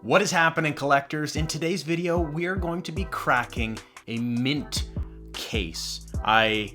What is happening, collectors? In today's video, we are going to be cracking a mint case. I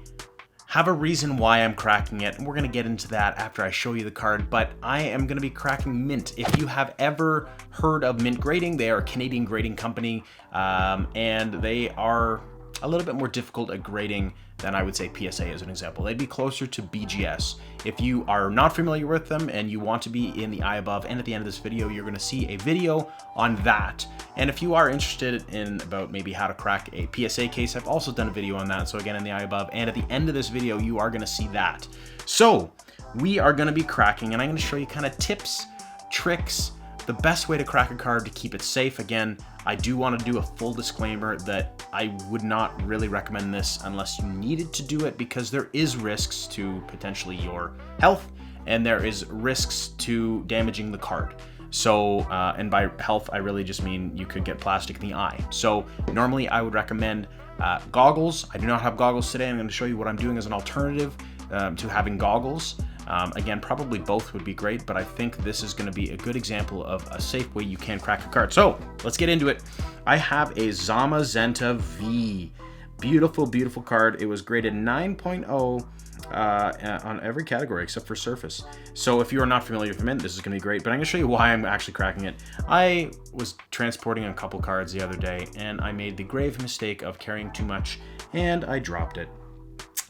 have a reason why I'm cracking it, and we're going to get into that after I show you the card, but I am going to be cracking Mint. If you have ever heard of Mint Grading, they are a Canadian grading company, and they are a little bit more difficult at grading than I would say PSA as an example. They'd be closer to BGS. If you are not familiar with them and you want to be in the eye above, and at the end of this video, you're going to see a video on that. And if you are interested in about maybe how to crack a PSA case, I've also done a video on that. So again, in the eye above, and at the end of this video, you are going to see that. So we are going to be cracking, and I'm going to show you kind of tips, tricks, the best way to crack a card to keep it safe. Again, I do want to do a full disclaimer that I would not really recommend this unless you needed to do it, because there is risks to potentially your health, and there is risks to damaging the card. So, and by health, I really just mean you could get plastic in the eye. So normally I would recommend goggles. I do not have goggles today. I'm going to show you what I'm doing as an alternative to having goggles. Again, probably both would be great, but I think this is going to be a good example of a safe way you can crack a card. So let's get into it. I have a Zamazenta V. Beautiful, beautiful card. It was graded 9.0 on every category except for surface. So if you are not familiar with Mint, this is going to be great, but I'm going to show you why I'm actually cracking it. I was transporting a couple cards the other day, and I made the grave mistake of carrying too much, and I dropped it.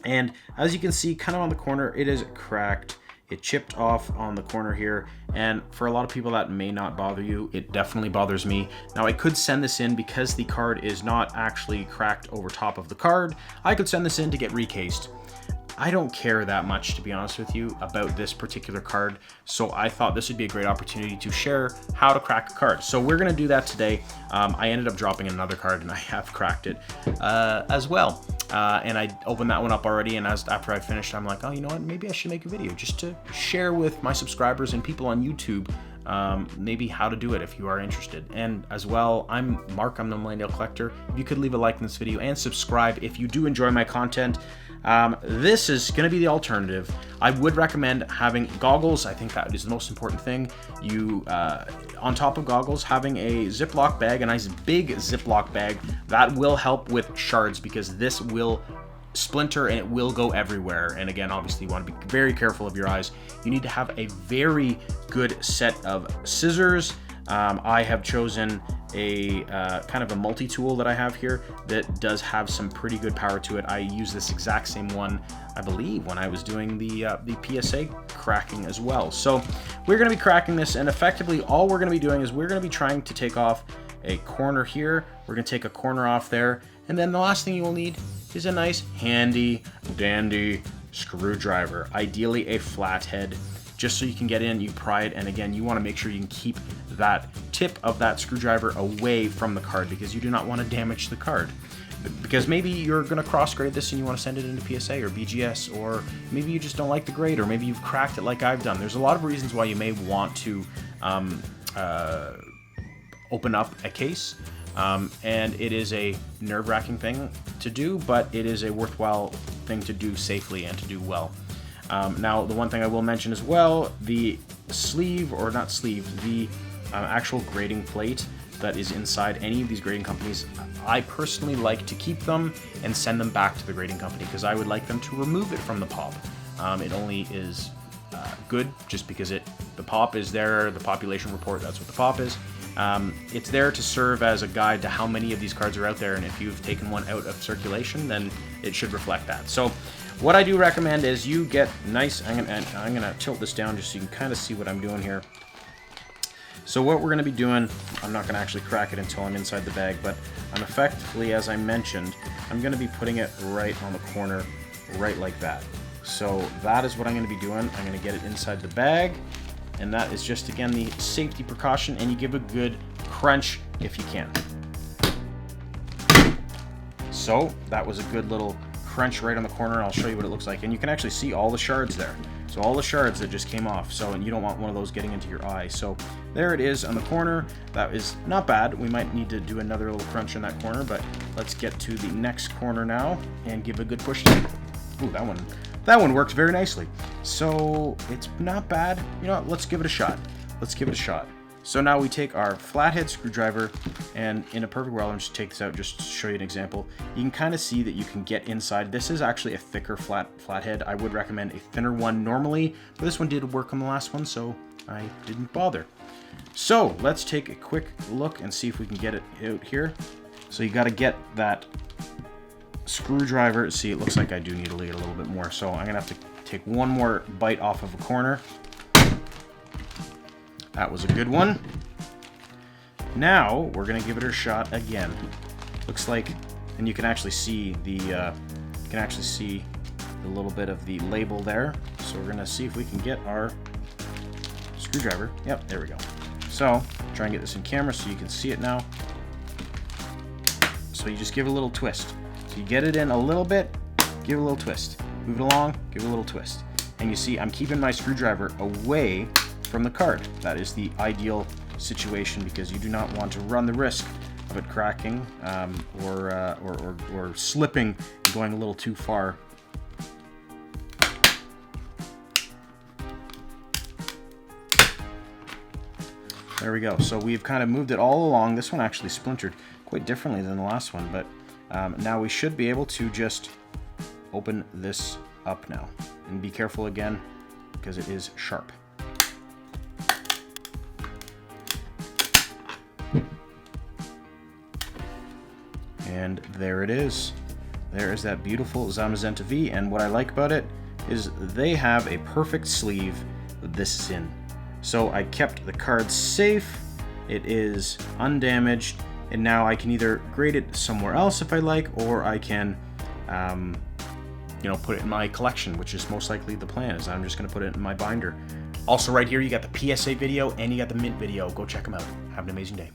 And as you can see, kind of on the corner, it is cracked. It chipped off on the corner here. And for a lot of people that may not bother you, it definitely bothers me. Now I could send this in because the card is not actually cracked over top of the card. I could send this in to get recased. I don't care that much, to be honest with you, about this particular card. So I thought this would be a great opportunity to share how to crack a card. So we're going to do that today. I ended up dropping another card, and I have cracked it as well. And I opened that one up already, and after I finished, I'm like, oh, you know what? Maybe I should make a video just to share with my subscribers and people on YouTube maybe how to do it if you are interested. And as well, I'm Mark, I'm the Millennial Collector. If you could leave a like in this video and subscribe if you do enjoy my content. This is going to be the alternative. I would recommend having goggles. I think that is the most important thing. You, on top of goggles, having a Ziploc bag, a nice big Ziploc bag, that will help with shards, because this will splinter and it will go everywhere. And again, obviously you want to be very careful of your eyes. You need to have a very good set of scissors. I have chosen a kind of a multi-tool that I have here that does have some pretty good power to it. I use this exact same one, I believe, when I was doing the PSA cracking as well. So we're going to be cracking this, and effectively all we're going to be doing is we're going to be trying to take off a corner here. We're going to take a corner off there, and then the last thing you will need is a nice handy dandy screwdriver, ideally a flathead, just so you can get in, you pry it, and again, you want to make sure you can keep that tip of that screwdriver away from the card, because you do not want to damage the card. Because maybe you're going to cross grade this and you want to send it into PSA or BGS, or maybe you just don't like the grade, or maybe you've cracked it like I've done. There's a lot of reasons why you may want to open up a case, and it is a nerve-wracking thing to do, but it is a worthwhile thing to do safely and to do well. Now, the one thing I will mention as well, the sleeve, or not sleeve, the actual grading plate that is inside any of these grading companies, I personally like to keep them and send them back to the grading company, because I would like them to remove it from the pop. It only is good just because the pop is there, the population report, that's what the pop is. It's there to serve as a guide to how many of these cards are out there, and if you've taken one out of circulation, then it should reflect that. So what I do recommend is you get nice, I'm gonna tilt this down just so you can kind of see what I'm doing here. So what we're gonna be doing, I'm not gonna actually crack it until I'm inside the bag, but I'm effectively, as I mentioned, I'm gonna be putting it right on the corner, right like that. So that is what I'm gonna be doing. I'm gonna get it inside the bag, and that is just, again, the safety precaution, and you give a good crunch if you can. So that was a good little crunch right on the corner, and I'll show you what it looks like. And you can actually see all the shards there. So all the shards that just came off. So, and you don't want one of those getting into your eye. So there it is on the corner. That is not bad. We might need to do another little crunch in that corner, but let's get to the next corner now and give a good push to it. Ooh, that one worked very nicely. So it's not bad. You know what? Let's give it a shot. Let's give it a shot. So now we take our flathead screwdriver, and in a perfect world, I'm just take this out just to show you an example. You can kind of see that you can get inside. This is actually a thicker flathead. I would recommend a thinner one normally, but this one did work on the last one, so I didn't bother. So let's take a quick look and see if we can get it out here. So you got to get that screwdriver. See, it looks like I do need to lead a little bit more, so I'm gonna have to take one more bite off of a corner. That was a good one. Now we're gonna give it a shot again. Looks like, and you can actually see the little bit of the label there. So we're gonna see if we can get our screwdriver. Yep, there we go. So try and get this in camera so you can see it now. So you just give it a little twist. So you get it in a little bit, give it a little twist. Move it along, give it a little twist. And you see I'm keeping my screwdriver away from the card. That is the ideal situation because you do not want to run the risk of it cracking or slipping and going a little too far. There we go. So we've kind of moved it all along. This one actually splintered quite differently than the last one, but now we should be able to just open this up now. And be careful again because it is sharp. And there it is. There is that beautiful Zamazenta V, and what I like about it is they have a perfect sleeve with this in. So I kept the card safe, it is undamaged, and now I can either grade it somewhere else if I like, or I can put it in my collection, which is most likely the plan, is I'm just going to put it in my binder. Also right here, you got the PSA video and you got the Mint video. Go check them out. Have an amazing day.